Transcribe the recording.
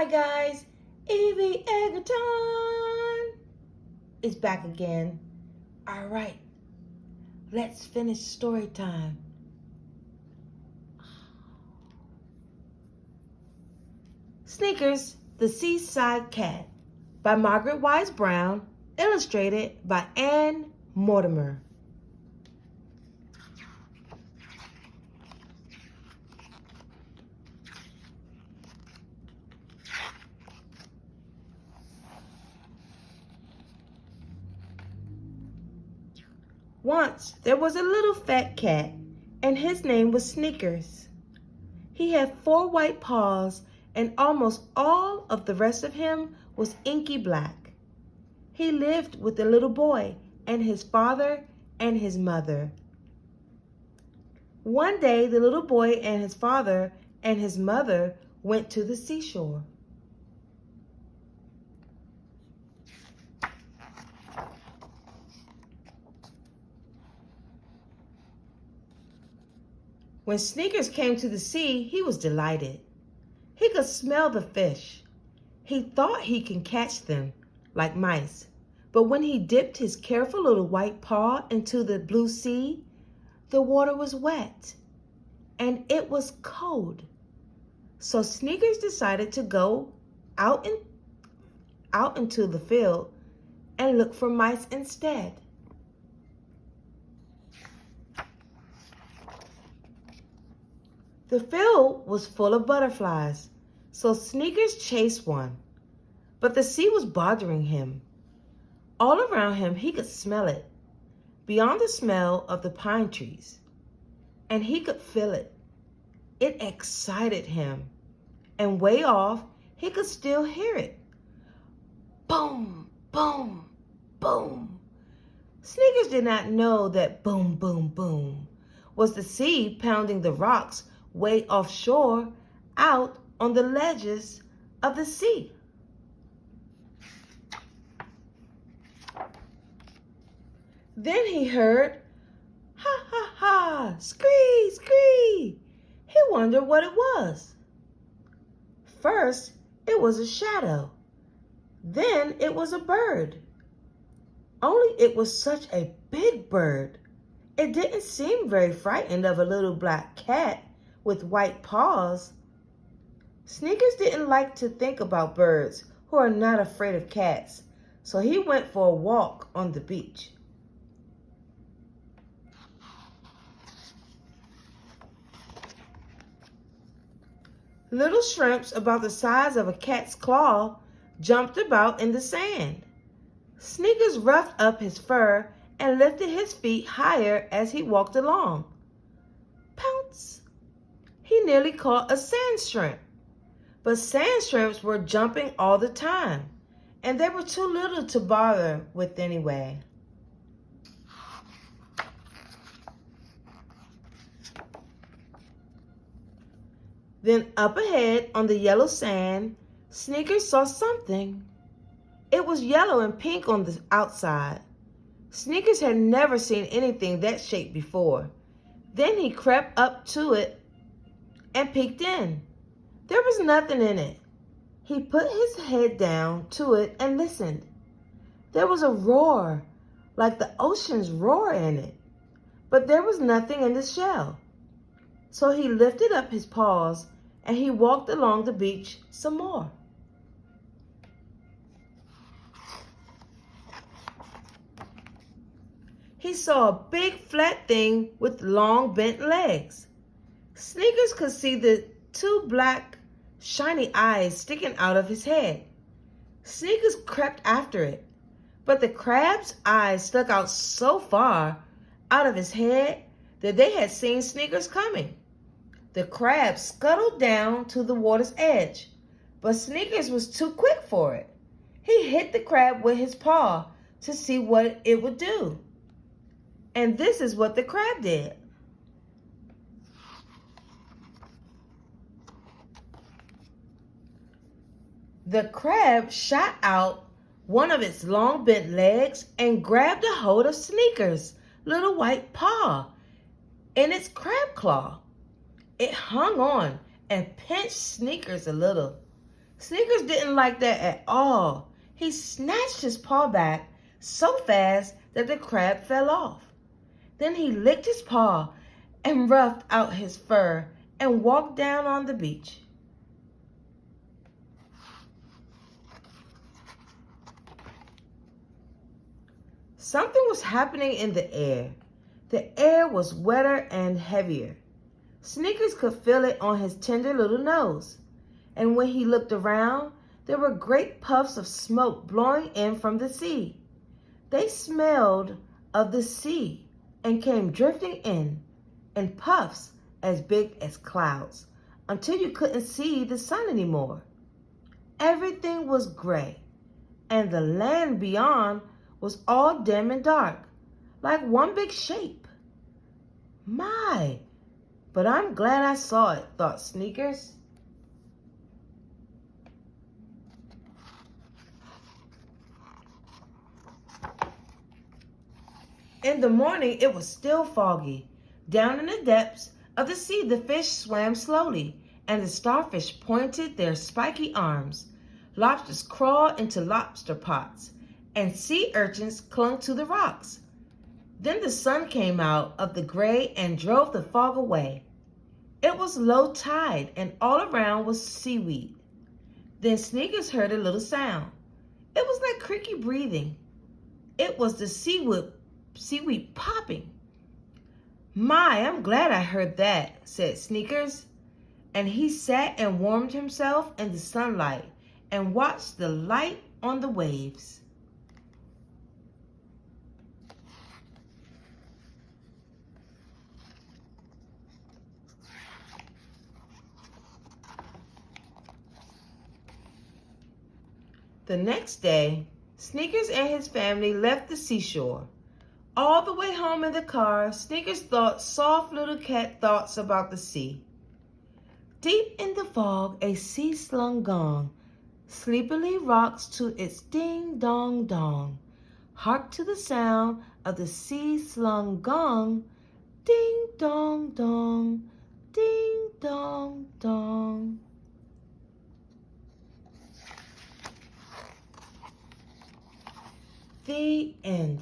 Hi guys, Evie Egerton is back again. All right, let's finish story time. Sneakers, the Seaside Cat by Margaret Wise Brown, illustrated by Mortimer. Once there was a little fat cat, and his name was Sneakers. He had 4 white paws, and almost all of the rest of him was inky black. He lived with a little boy and his father and his mother. One day, the little boy and his father and his mother went to the seashore. When Sneakers came to the sea, he was delighted. He could smell the fish. He thought he could catch them like mice. But when he dipped his careful little white paw into the blue sea, the water was wet and it was cold. So Sneakers decided to go out into the field and look for mice instead. The field was full of butterflies, so Sneakers chased one. But the sea was bothering him. All around him, he could smell it, beyond the smell of the pine trees. And he could feel it. It excited him. And way off, he could still hear it. Boom, boom, boom. Sneakers did not know that boom, boom, boom was the sea pounding the rocks way offshore out on the ledges of the sea. Then he heard, ha, ha, ha, scree, scree. He wondered what it was. First, it was a shadow. Then it was a bird. Only it was such a big bird. It didn't seem very frightened of a little black cat with white paws. Sneakers didn't like to think about birds who are not afraid of cats, so he went for a walk on the beach. Little shrimps about the size of a cat's claw jumped about in the sand. Sneakers roughed up his fur and lifted his feet higher as he walked along. Pounce! He nearly caught a sand shrimp. But sand shrimps were jumping all the time, and they were too little to bother with anyway. Then up ahead on the yellow sand, Sneakers saw something. It was yellow and pink on the outside. Sneakers had never seen anything that shaped before. Then he crept up to it and peeked in. There was nothing in it. He put his head down to it and listened. There was a roar, like the ocean's roar in it, but there was nothing in the shell. So he lifted up his paws and he walked along the beach some more. He saw a big flat thing with long bent legs. Sneakers could see the 2 black shiny eyes sticking out of his head. Sneakers crept after it, but the crab's eyes stuck out so far out of his head that they had seen Sneakers coming. The crab scuttled down to the water's edge, but Sneakers was too quick for it. He hit the crab with his paw to see what it would do. And this is what the crab did. The crab shot out one of its long bent legs and grabbed a hold of Sneakers' little white paw in its crab claw. It hung on and pinched Sneakers a little. Sneakers didn't like that at all. He snatched his paw back so fast that the crab fell off. Then he licked his paw and roughed out his fur and walked down on the beach. Something was happening in the air. The air was wetter and heavier. Sneakers could feel it on his tender little nose. And when he looked around, there were great puffs of smoke blowing in from the sea. They smelled of the sea and came drifting in puffs as big as clouds, until you couldn't see the sun anymore. Everything was gray, and the land beyond was all dim and dark, like one big shape. My, but I'm glad I saw it, thought Sneakers. In the morning, it was still foggy. Down in the depths of the sea, the fish swam slowly, and the starfish pointed their spiky arms. Lobsters crawled into lobster pots, and sea urchins clung to the rocks. Then the sun came out of the gray and drove the fog away. It was low tide, and all around was seaweed. Then Sneakers heard a little sound. It was like creaky breathing. It was the seaweed popping. My, I'm glad I heard that, said Sneakers. And he sat and warmed himself in the sunlight and watched the light on the waves. The next day, Sneakers and his family left the seashore. All the way home in the car, Sneakers thought soft little cat thoughts about the sea. Deep in the fog, a sea-slung gong sleepily rocks to its ding-dong-dong. Hark to the sound of the sea-slung gong, ding-dong-dong, ding-dong-dong. The end.